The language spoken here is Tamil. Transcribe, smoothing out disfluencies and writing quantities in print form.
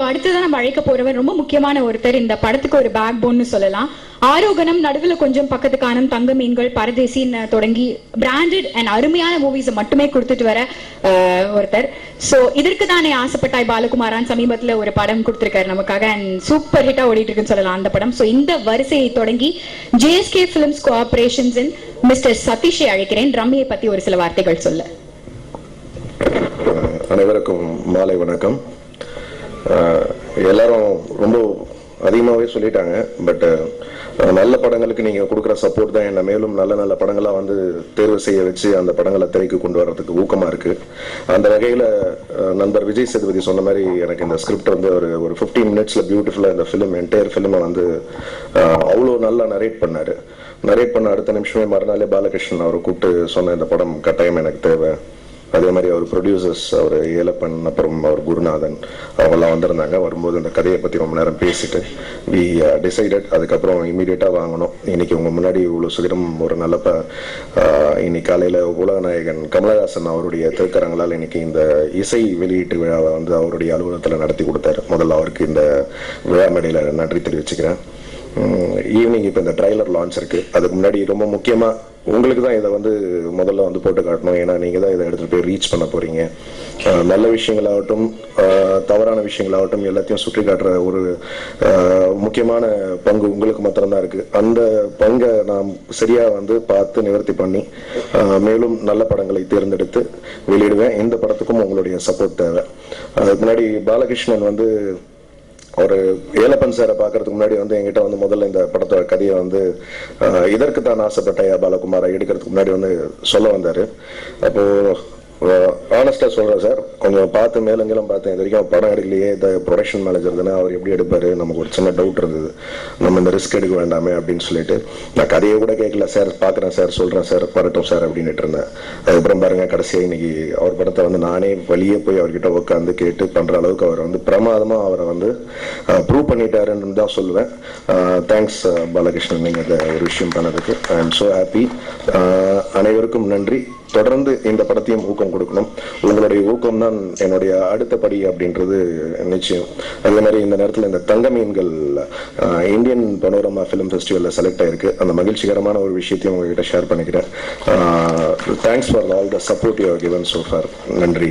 அடுத்ததான் நம்ம அழைக்க போறவர் ரொம்ப முக்கியமான ஒருத்தர், இந்த படத்துக்கு ஒரு பேக் போன்னு சொல்லலாம். ஆரோகணம், நடுவில் கொஞ்சம், பக்கத்து காணும், தங்க மீன்கள், பரதேசின்னு தொடங்கி பிராண்டட் அண்ட் அருமையான மூவிஸை மட்டுமே கொடுத்துட்டு வர ஒருத்தர். ஸோ இதற்கு தானே ஆசைப்பட்டாய் பாலகுமாரான் சமீபத்தில் ஒரு படம் கொடுத்துருக்காரு நமக்காக, அண்ட் சூப்பர் ஹிட்டா ஓடிட்டு இருக்குன்னு சொல்லலாம் அந்த படம். ஸோ இந்த வரிசையை தொடங்கி ஜேஎஸ்கே பிலிம்ஸ் கோஆபரேஷன்ஸ் மிஸ்டர் சதீஷை அழைக்கிறேன். ரம்மியை பத்தி ஒரு சில வார்த்தைகள் சொல்ல. அனைவருக்கும் மாலை வணக்கம். எல்லாரும் ரொம்ப அதிகமாகவே சொல்லிட்டாங்க. பட் நல்ல படங்களுக்கு நீங்கள் கொடுக்குற சப்போர்ட் தான் என்னை மேலும் நல்ல நல்ல படங்களாக வந்து தேர்வு செய்ய வச்சு அந்த படங்களை திரைக்கு கொண்டு வர்றதுக்கு ஊக்கமாக இருக்குது. அந்த வகையில் நண்பர் விஜய் சேதுபதி சொன்ன மாதிரி எனக்கு இந்த ஸ்கிரிப்ட் வந்து ஒரு 15 மினிட்ஸில் பியூட்டிஃபுல்லாக இந்த ஃபிலிம் என்டையர் ஃபிலிமை வந்து அவ்வளோ நல்லா நரேட் பண்ணார். நரேட் பண்ண அடுத்த நிமிஷமே மறுநாளே பாலகிருஷ்ணன் அவரை கூப்பிட்டு சொன்ன இந்த படம் கட்டாயம் எனக்கு தேவை. அதே மாதிரி அவர் ப்ரொடியூசர்ஸ், அவர் ஏலப்பன், அப்புறம் அவர் குருநாதன், அவங்கெல்லாம் வந்திருந்தாங்க. வரும்போது அந்த கதையை பற்றி ரொம்ப நேரம் பேசிட்டு வி டிசைடட். அதுக்கப்புறம் இமீடியட்டாக வாங்கணும். இன்னைக்கு உங்கள் முன்னாடி இவ்வளோ சீக்கிரம் ஒரு நல்ல இன்னைக்கு காலையில் உலகநாயகன் கமலஹாசன் அவருடைய திரைக்கரங்களால் இன்னைக்கு இந்த இசை வெளியீட்டு விழாவை வந்து அவருடைய அலுவலகத்தில் நடத்தி கொடுத்தாரு. முதல்ல அவருக்கு இந்த விழா மேடையில் நன்றி தெரிவிச்சுக்கிறேன். ஈவினிங் இப்போ இந்த ட்ரைலர் லான்ச் இருக்குது. அதுக்கு முன்னாடி ரொம்ப முக்கியமாக உங்களுக்கு தான் இதை வந்து முதல்ல வந்து போட்டு காட்டணும். ஏன்னா நீங்கள் தான் இதை எடுத்துகிட்டு போய் ரீச் பண்ண போகிறீங்க. நல்ல விஷயங்களாகட்டும், தவறான விஷயங்களாகட்டும், எல்லாத்தையும் சுற்றி காட்டுற ஒரு முக்கியமான பங்கு உங்களுக்கு மாத்திரம்தான் இருக்குது. அந்த பங்கை நான் சரியாக வந்து பார்த்து நிவர்த்தி பண்ணி மேலும் நல்ல படங்களை தேர்ந்தெடுத்து வெளியிடுவேன். இந்த படத்துக்கும் உங்களுடைய சப்போர்ட் தேவை. அதுக்கு முன்னாடி பாலகிருஷ்ணன் வந்து ஒரு ஏலப்பன் சாரை பார்க்கறதுக்கு முன்னாடி வந்து என்கிட்ட வந்து முதல்ல இந்த படத்தோட கதையை வந்து இதற்கு தான் ஆசைப்பட்ட பாலகுமாரை எடுக்கிறதுக்கு முன்னாடி வந்து சொல்ல வந்தார். அப்போது ஆனஸ்டாக சொல்கிறேன் சார், கொஞ்சம் பார்த்து மேலங்கெல்லாம் பார்த்தேன். இது வரைக்கும் படம் எடுக்கலையே, இந்த ப்ரொடக்ஷன் மேனேஜர் தானே, அவர் எப்படி எடுப்பார், நமக்கு ஒரு சின்ன டவுட் இருந்தது. நம்ம இந்த ரிஸ்க் எடுக்க வேண்டாமே அப்படின்னு சொல்லிட்டு நான் கதையை கூட கேட்கல. சார் பார்க்குறேன் சார், சொல்கிறேன் சார், வரட்டும் சார் அப்படின்ட்டு இருந்தேன். அதுக்கப்புறம் பாருங்கள், கடைசியாக இன்னைக்கு அவர் படத்தை வந்து நானே வெளியே போய் அவர்கிட்ட உட்காந்து கேட்டு பண்ணுற அளவுக்கு அவர் வந்து பிரமாதமாக அவரை வந்து ப்ரூவ் பண்ணிட்டாருன்னு தான் சொல்லுவேன். தேங்க்ஸ் பாலகிருஷ்ணன், நீங்கள் இந்த ஒரு விஷயம் பண்ணதுக்கு ஐ எம் ஸோ ஹாப்பி. அனைவருக்கும் நன்றி. தொடர்ந்து இந்த படத்தையும் ஊக்கம் கொடுக்கணும். உங்களுடைய ஊக்கம் தான் என்னுடைய அடுத்த படி அப்படின்றது நிச்சயம். அதே மாதிரி இந்த நேரத்தில் இந்த தங்க மீன்கள் இந்தியன் பனோரமா ஃபிலிம் ஃபெஸ்டிவலில் செலக்ட் ஆயிருக்கு. அந்த மகிழ்ச்சிகரமான ஒரு விஷயத்தையும் உங்ககிட்ட ஷேர் பண்ணிக்கிறேன். Thanks for all the support you have given so far. நன்றி.